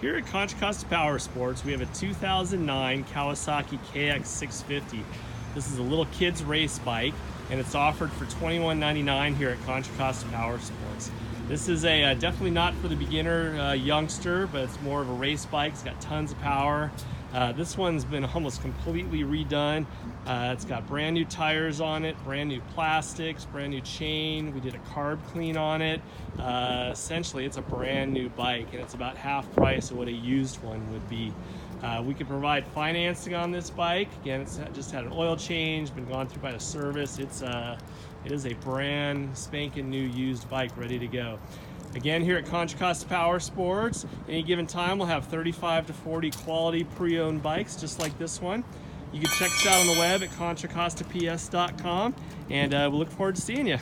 Here at Contra Costa Powersports, we have a 2009 Kawasaki KX65. This is a little kid's race bike, and it's offered for $21.99 here at Contra Costa Powersports. This is a definitely not for the beginner youngster, but it's more of a race bike. It's got tons of power. This one's been almost completely redone. It's got brand new tires on it, brand new plastics, brand new chain. We did a carb clean on it. Essentially, it's a brand new bike, and it's about half price of what a used one would be. We can provide financing on this bike. Again, it's just had an oil change, been gone through by the service. It is a brand spanking new used bike ready to go. Again, here at Contra Costa Powersports, any given time we'll have 35 to 40 quality pre-owned bikes just like this one. You can check us out on the web at contracostaps.com, and we look forward to seeing you.